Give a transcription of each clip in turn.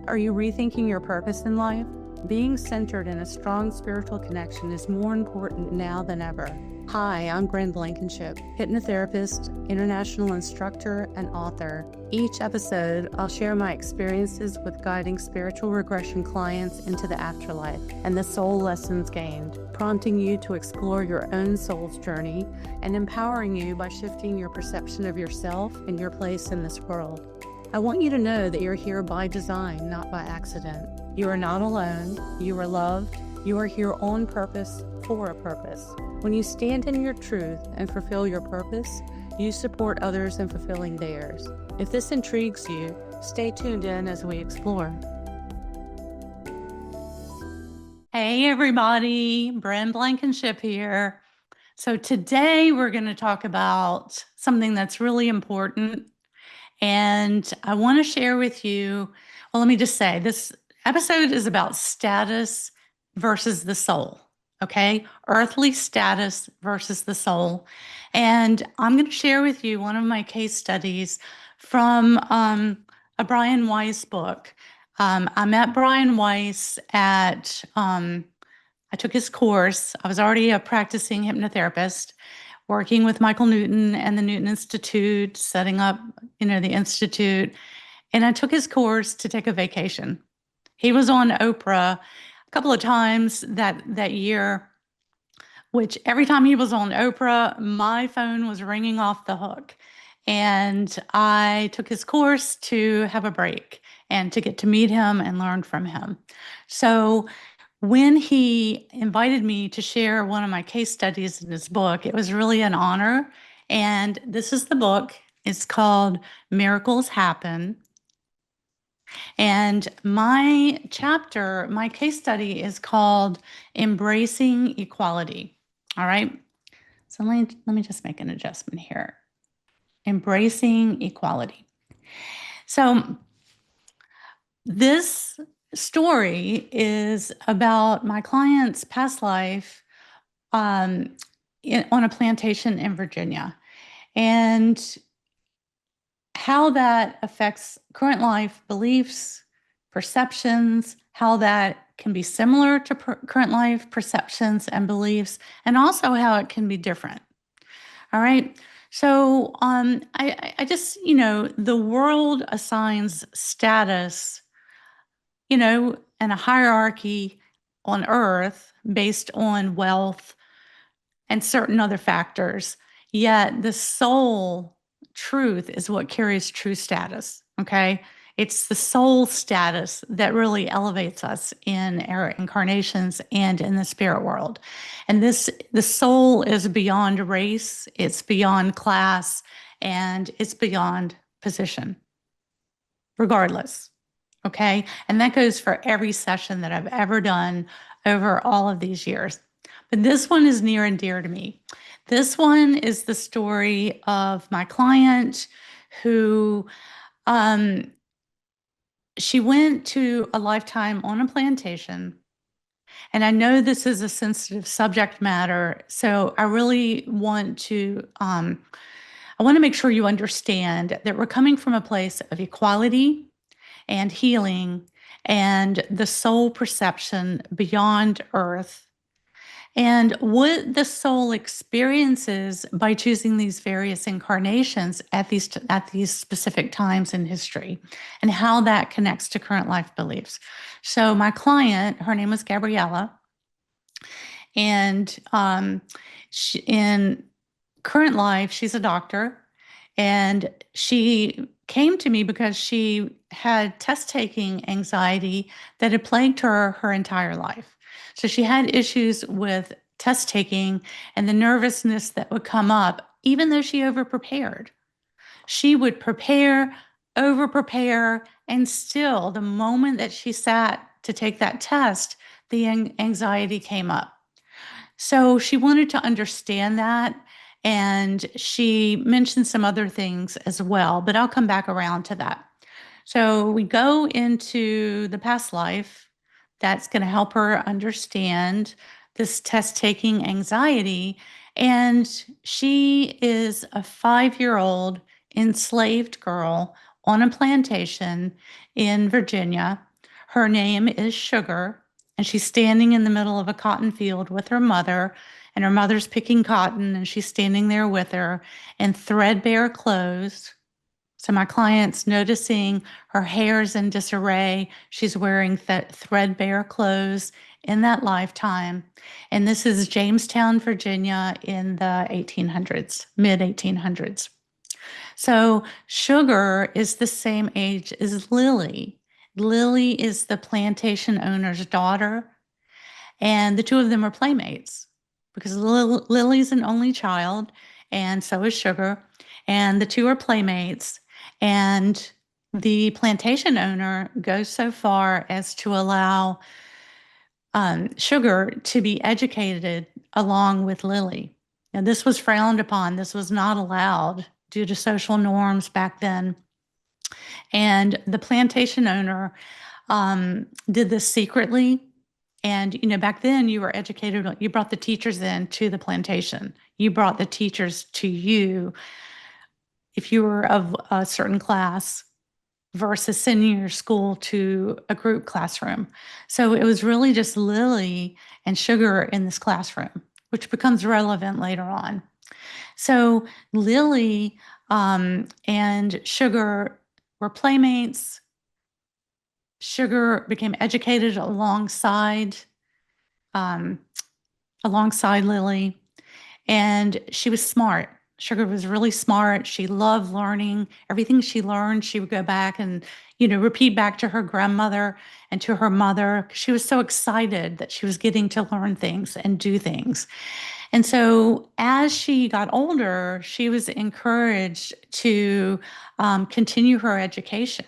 Are you rethinking your purpose in life? Being centered in a strong spiritual connection is more important now than ever. Hi, I'm Bryn, Blankinship, hypnotherapist, international instructor, and author. Each episode, I'll share my experiences with guiding spiritual regression clients into the afterlife and the soul lessons gained, prompting you to explore your own soul's journey and empowering you by shifting your perception of yourself and your place in this world. I want you to know that you're here by design, not by accident. You are not alone. You are loved. You are here on purpose, for a purpose. When you stand in your truth and fulfill your purpose, you support others in fulfilling theirs. If this intrigues you, stay tuned in as we explore. Hey everybody, Bryn Blankinship here. So today we're going to talk about something that's really important. And I want to share with you, well, let me just say, this episode is about status versus the soul, okay? Earthly status versus the soul. And I'm going to share with you one of my case studies from a Brian Weiss book. I met Brian Weiss at, I took his course. I was already a practicing hypnotherapist, working with Michael Newton and the Newton Institute, setting up, the Institute. And I took his course to take a vacation. He was on Oprah a couple of times that year, which every time he was on Oprah, my phone was ringing off the hook. And I took his course to have a break and to get to meet him and learn from him. So when he invited me to share one of my case studies in his book, it was really an honor. And this is the book. It's called Miracles Happen. And my case study is called Embracing Equality. All right. So let me just make an adjustment here. Embracing Equality. So this story is about my client's past life on a plantation in Virginia, and how that affects current life beliefs, perceptions, how that can be similar to current life perceptions and beliefs, and also how it can be different. All right. So I just, the world assigns status, and a hierarchy on earth based on wealth and certain other factors. Yet the soul truth is what carries true status, okay? It's the soul status that really elevates us in our incarnations and in the spirit world. And the soul is beyond race, it's beyond class, and it's beyond position, regardless. Okay. And that goes for every session that I've ever done over all of these years. But this one is near and dear to me. This one is the story of my client who, she went to a lifetime on a plantation. And I know this is a sensitive subject matter, so I really want to, I want to make sure you understand that we're coming from a place of equality and healing and the soul perception beyond earth, and what the soul experiences by choosing these various incarnations at these specific times in history, and how that connects to current life beliefs. So my client, her name was Gabriella, and in current life, she's a doctor, and she came to me because she had test-taking anxiety that had plagued her entire life. So she had issues with test-taking and the nervousness that would come up, even though she over-prepared. She would prepare, over-prepare, and still, the moment that she sat to take that test, the anxiety came up. So she wanted to understand that, and she mentioned some other things as well, but I'll come back around to that. So we go into the past life. That's going to help her understand this test-taking anxiety. And she is a 5-year-old enslaved girl on a plantation in Virginia. Her name is Sugar, and she's standing in the middle of a cotton field with her mother, and her mother's picking cotton, and she's standing there with her in threadbare clothes. So my client's noticing her hair's in disarray. She's wearing threadbare clothes in that lifetime. And this is Jamestown, Virginia in the 1800s, mid 1800s. So Sugar is the same age as Lily. Lily is the plantation owner's daughter, and the two of them are playmates because Lily's an only child, and so is Sugar, and the two are playmates. And the plantation owner goes so far as to allow Sugar to be educated along with Lily. Now, this was frowned upon. This was not allowed due to social norms back then. And the plantation owner did this secretly. And, back then you were educated, you brought the teachers in to the plantation. You brought the teachers to you if you were of a certain class versus sending your school to a group classroom. So it was really just Lily and Sugar in this classroom, which becomes relevant later on. So Lily and Sugar were playmates. Sugar became educated alongside Lily, and she was smart. Sugar was really smart. She loved learning. Everything she learned, she would go back and, repeat back to her grandmother and to her mother. She was so excited that she was getting to learn things and do things. And so as she got older, she was encouraged to continue her education.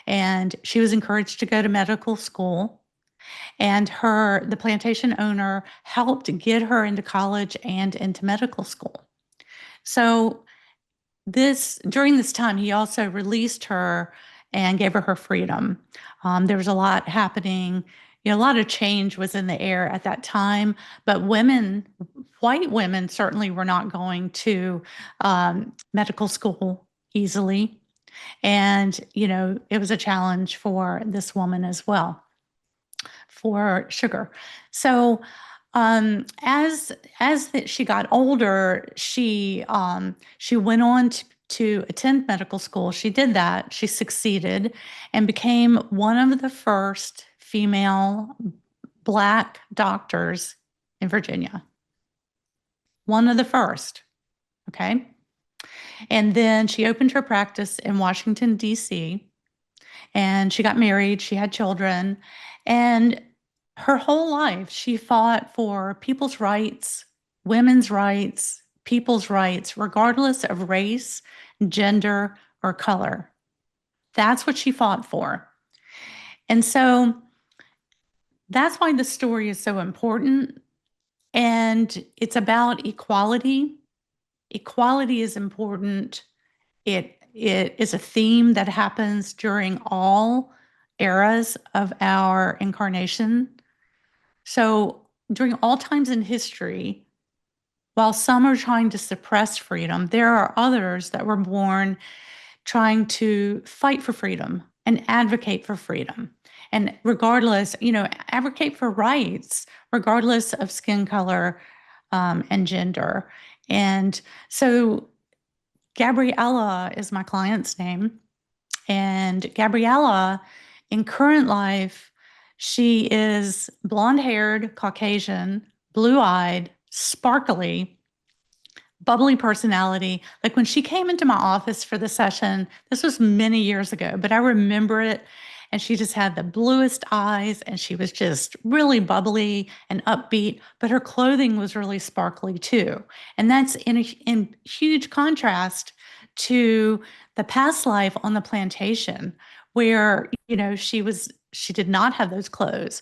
And she was encouraged to go to medical school. And the plantation owner helped get her into college and into medical school. So during this time, he also released her and gave her freedom. There was a lot happening. A lot of change was in the air at that time, but white women certainly were not going to medical school easily. And, it was a challenge for this woman as well, for Sugar. So she got older, she went on to attend medical school. She did that. She succeeded and became one of the first female Black doctors in Virginia. One of the first. Okay. And then she opened her practice in Washington, D.C., and she got married. She had children. And her whole life, she fought for people's rights, women's rights, people's rights, regardless of race, gender, or color. That's what she fought for. And so that's why the story is so important. And it's about equality. Equality is important. It is a theme that happens during all eras of our incarnation. So during all times in history, while some are trying to suppress freedom, there are others that were born trying to fight for freedom and advocate for freedom. And regardless, advocate for rights, regardless of skin color and gender. And so Gabriella is my client's name. And Gabriella, in current life, she is blonde-haired, Caucasian, blue-eyed, sparkly, bubbly personality. Like when she came into my office for the session, this was many years ago, but I remember it. And she just had the bluest eyes, and she was just really bubbly and upbeat, but her clothing was really sparkly too. And that's in huge contrast to the past life on the plantation where, she did not have those clothes.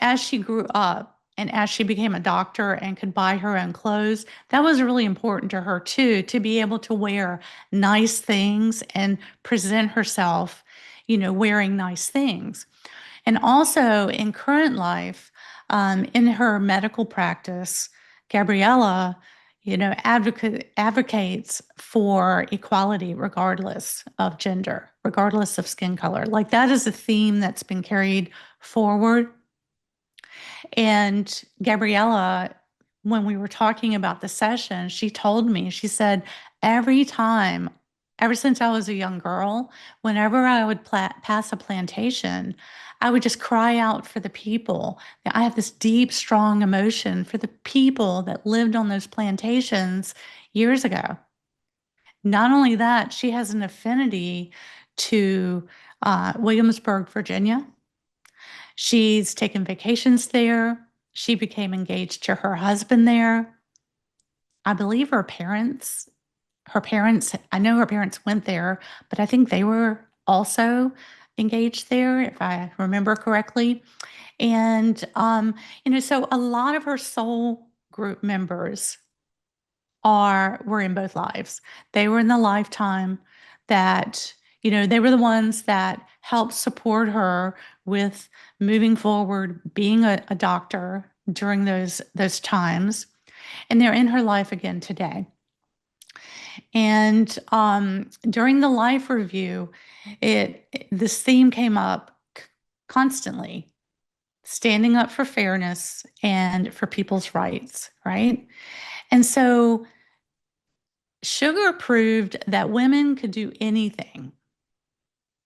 As she grew up and as she became a doctor and could buy her own clothes, that was really important to her too, to be able to wear nice things and present herself, wearing nice things. And also in current life, in her medical practice, Gabriella, advocates for equality regardless of gender, regardless of skin color. Like that is a theme that's been carried forward. And Gabriella, when we were talking about the session, she told me, she said, every time, ever since I was a young girl, whenever I would pass a plantation, I would just cry out for the people. I have this deep, strong emotion for the people that lived on those plantations years ago. Not only that, she has an affinity to Williamsburg, Virginia. She's taken vacations there. She became engaged to her husband there. I believe I know her parents went there, but I think they were also engaged there, if I remember correctly. And, so a lot of her soul group members were in both lives. They were in the lifetime that, they were the ones that helped support her with moving forward, being a doctor during those times. And they're in her life again today. And during the life review, this theme came up constantly, standing up for fairness and for people's rights, right? And so Sugar proved that women could do anything,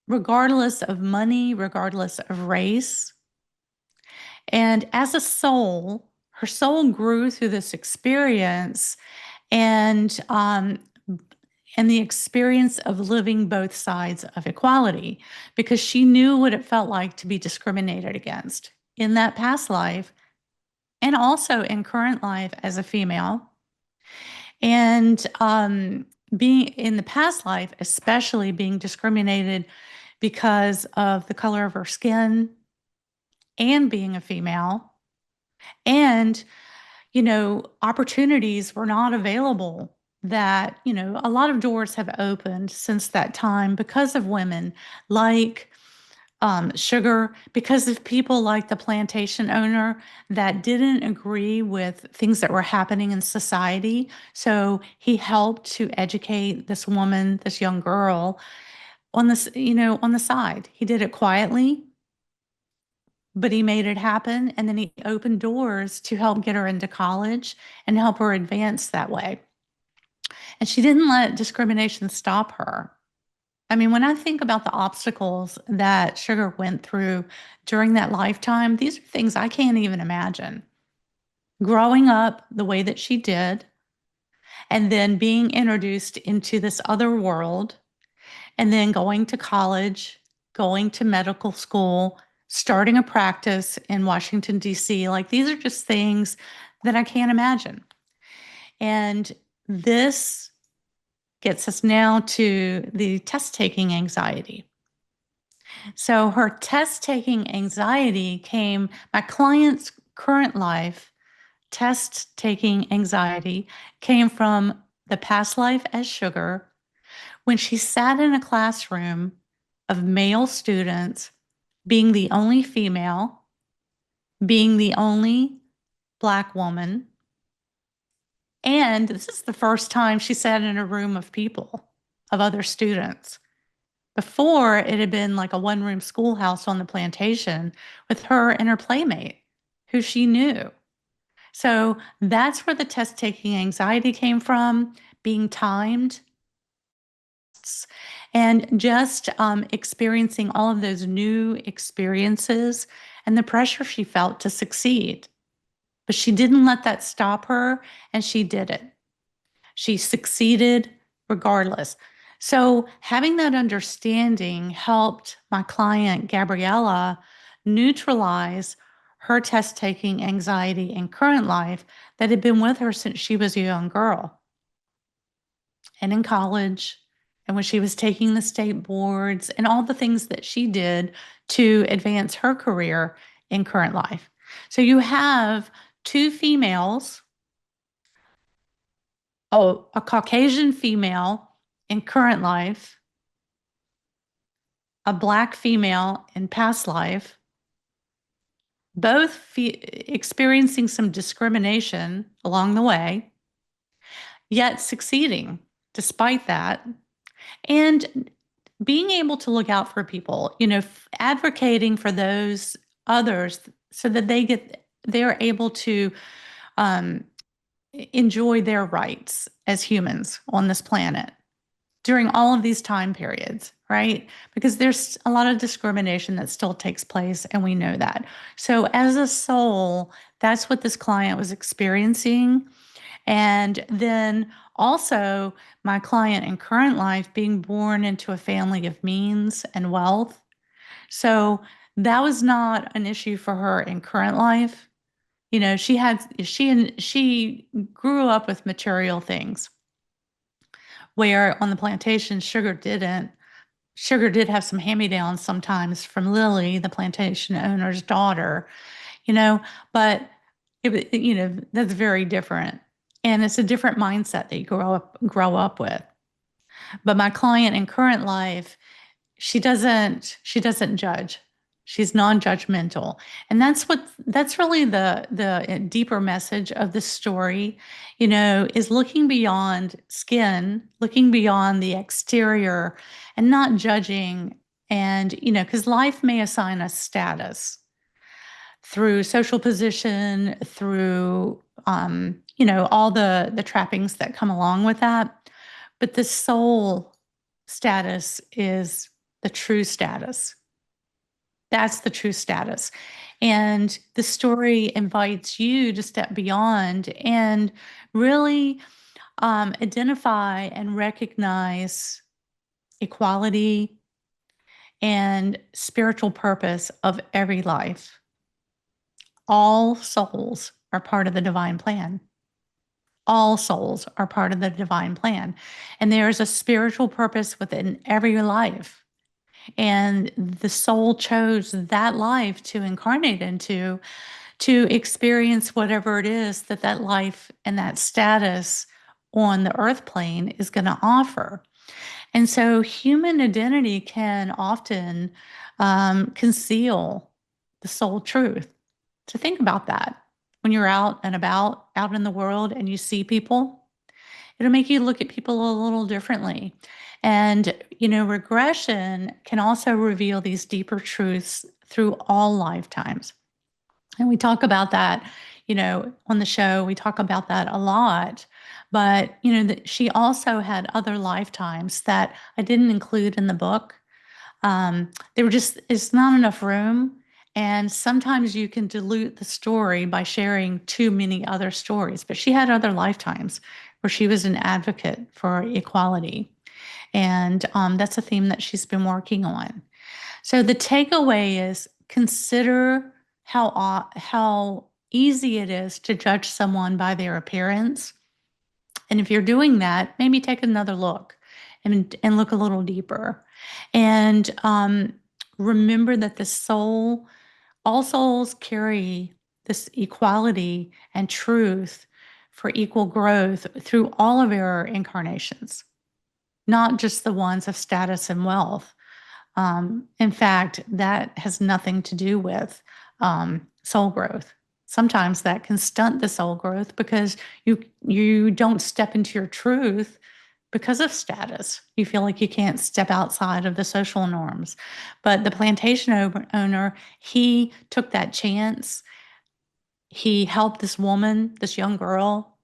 regardless of money, regardless of race. And as a soul, her soul grew through this experience and the experience of living both sides of equality, because she knew what it felt like to be discriminated against in that past life and also in current life as a female. And being in the past life, especially being discriminated because of the color of her skin and being a female. And, opportunities were not available that, a lot of doors have opened since that time because of women like Sugar, because of people like the plantation owner that didn't agree with things that were happening in society. So he helped to educate this woman, this young girl, on this, on the side. He did it quietly, but he made it happen. And then he opened doors to help get her into college and help her advance that way. And she didn't let discrimination stop her. I mean, when I think about the obstacles that Sugar went through during that lifetime, these are things I can't even imagine. Growing up the way that she did, and then being introduced into this other world, and then going to college, going to medical school, starting a practice in Washington, D.C. Like, these are just things that I can't imagine. And this gets us now to the test-taking anxiety. So her test-taking anxiety came, my client's current life, test-taking anxiety came from the past life as Sugar, when she sat in a classroom of male students, being the only female, being the only Black woman. And this is the first time she sat in a room of people, of other students. Before, it had been like a one-room schoolhouse on the plantation with her and her playmate, who she knew. So that's where the test-taking anxiety came from, being timed, and just experiencing all of those new experiences and the pressure she felt to succeed. But she didn't let that stop her, and she did it. She succeeded regardless. So having that understanding helped my client, Gabriella, neutralize her test-taking anxiety in current life that had been with her since she was a young girl and in college, and when she was taking the state boards and all the things that she did to advance her career in current life. So you have two females, a Caucasian female in current life, a Black female in past life, both experiencing some discrimination along the way. yet succeeding despite that. And being able to look out for people, advocating for those others so that they're able to um, enjoy their rights as humans on this planet during all of these time periods, right? Because there's a lot of discrimination that still takes place, and we know that. So, as a soul, that's what this client was experiencing. And then also, my client in current life being born into a family of means and wealth. So, that was not an issue for her in current life. She grew up with material things, where on the plantation, Sugar did have some hand-me-downs sometimes from Lily, the plantation owner's daughter, you know, but that's very different. And it's a different mindset that you grow up with. But my client in current life, she doesn't judge. She's non-judgmental. And that's really the deeper message of the story, is looking beyond skin, looking beyond the exterior and not judging. And, because life may assign us status through social position, through all the trappings that come along with that. But the soul status is the true status. That's the true status. And the story invites you to step beyond and really identify and recognize equality and spiritual purpose of every life. All souls are part of the divine plan. All souls are part of the divine plan. And there is a spiritual purpose within every life. And the soul chose that life to incarnate into, to experience whatever it is that life and that status on the earth plane is going to offer. And so human identity can often conceal the soul truth. So think about that. When you're out and about, out in the world, and you see people, it'll make you look at people a little differently. And, regression can also reveal these deeper truths through all lifetimes. And we talk about that, on the show, we talk about that a lot. But, she also had other lifetimes that I didn't include in the book. It's not enough room. And sometimes you can dilute the story by sharing too many other stories. But she had other lifetimes where she was an advocate for equality. And that's a theme that she's been working on. So the takeaway is consider how easy it is to judge someone by their appearance. And if you're doing that, maybe take another look and look a little deeper. And remember that all souls carry this equality and truth for equal growth through all of our incarnations, not just the ones of status and wealth. In fact, that has nothing to do with soul growth. Sometimes that can stunt the soul growth because you don't step into your truth because of status. You feel like you can't step outside of the social norms. But the plantation owner, he took that chance. He helped this woman, this young girl,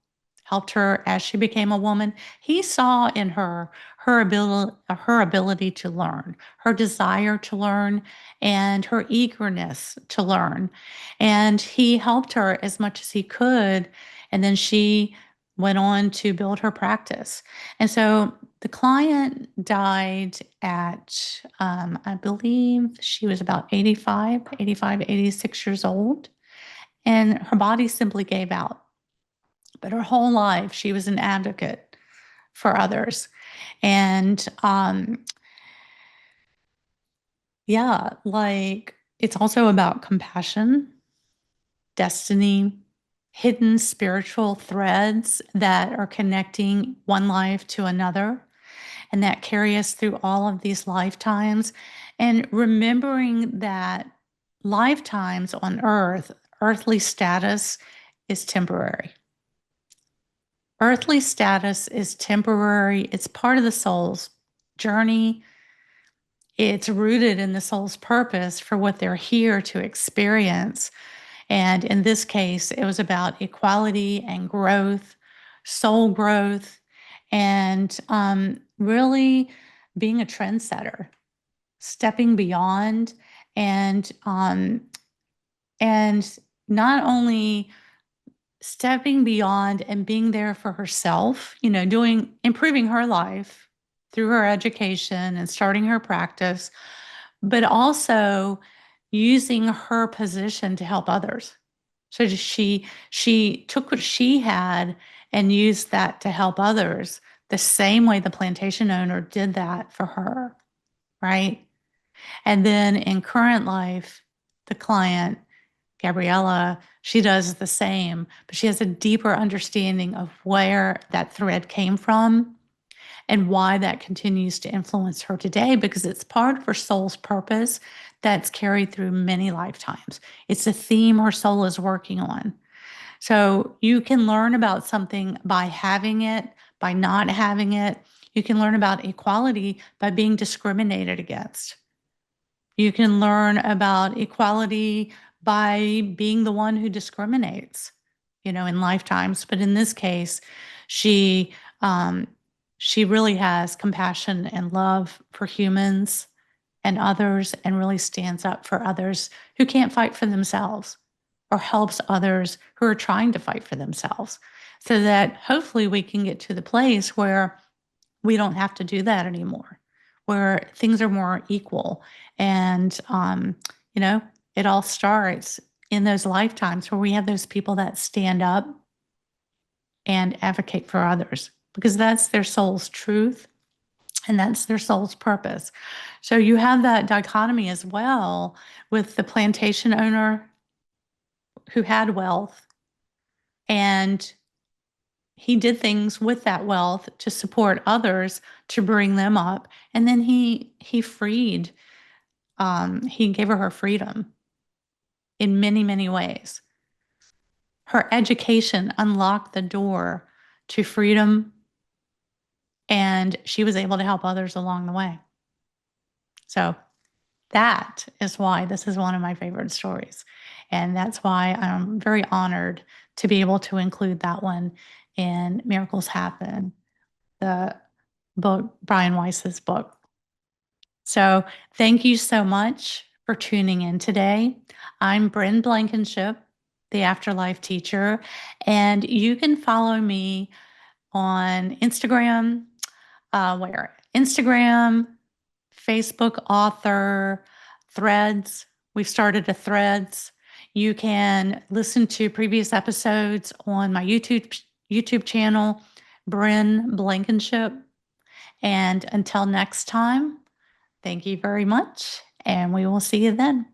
helped her as she became a woman. He saw in her ability to learn, her desire to learn, and her eagerness to learn. And he helped her as much as he could. And then she went on to build her practice. And so the client died at, I believe she was about 86 years old. And her body simply gave out. But her whole life, she was an advocate for others. And yeah, like it's also about compassion, destiny, hidden spiritual threads that are connecting one life to another and that carry us through all of these lifetimes. And remembering that lifetimes on earth, earthly status is temporary. Earthly status is temporary. It's part of the soul's journey. It's rooted in the soul's purpose for what they're here to experience. And in this case, it was about equality and growth, soul growth, and really being a trendsetter, stepping beyond, and and not only stepping beyond and being there for herself, improving her life through her education and starting her practice, but also using her position to help others. So she took what she had and used that to help others the same way the plantation owner did that for her, right? And then in current life, the client, Gabriella, she does the same, but she has a deeper understanding of where that thread came from and why that continues to influence her today, because it's part of her soul's purpose that's carried through many lifetimes. It's a theme her soul is working on. So you can learn about something by having it, by not having it. You can learn about equality by being discriminated against. You can learn about equality by being the one who discriminates, in lifetimes. But in this case, she really has compassion and love for humans and others, and really stands up for others who can't fight for themselves, or helps others who are trying to fight for themselves, so that hopefully we can get to the place where we don't have to do that anymore, where things are more equal. And, it all starts in those lifetimes where we have those people that stand up and advocate for others, because that's their soul's truth and that's their soul's purpose. So you have that dichotomy as well with the plantation owner who had wealth, and he did things with that wealth to support others, to bring them up. And then he freed, he gave her freedom in many, many ways. Her education unlocked the door to freedom, and she was able to help others along the way. So that is why this is one of my favorite stories. And that's why I'm very honored to be able to include that one in Miracles Happen, the book, Brian Weiss's book. So thank you so much for tuning in today. I'm Bryn Blankinship, the Afterlife Teacher, and you can follow me on Instagram, Instagram, Facebook author, Threads. We've started a Threads. You can listen to previous episodes on my YouTube channel, Bryn Blankinship. And until next time, thank you very much, and we will see you then.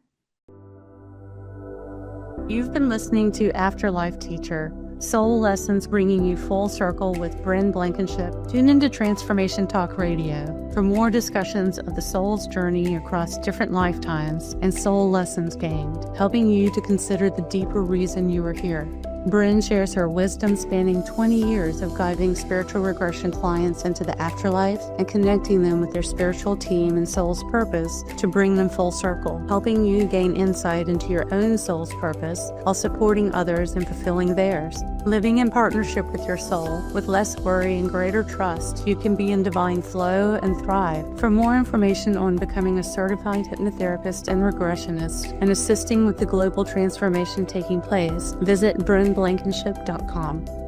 You've been listening to Afterlife Teacher, Soul Lessons bringing you full circle with Bryn Blankenship. Tune into Transformation Talk Radio for more discussions of the soul's journey across different lifetimes and soul lessons gained, helping you to consider the deeper reason you are here. Bryn shares her wisdom spanning 20 years of guiding spiritual regression clients into the afterlife and connecting them with their spiritual team and soul's purpose to bring them full circle, helping you gain insight into your own soul's purpose while supporting others in fulfilling theirs. Living in partnership with your soul, with less worry and greater trust, you can be in divine flow and thrive. For more information on becoming a certified hypnotherapist and regressionist and assisting with the global transformation taking place, visit brynblankenship.com.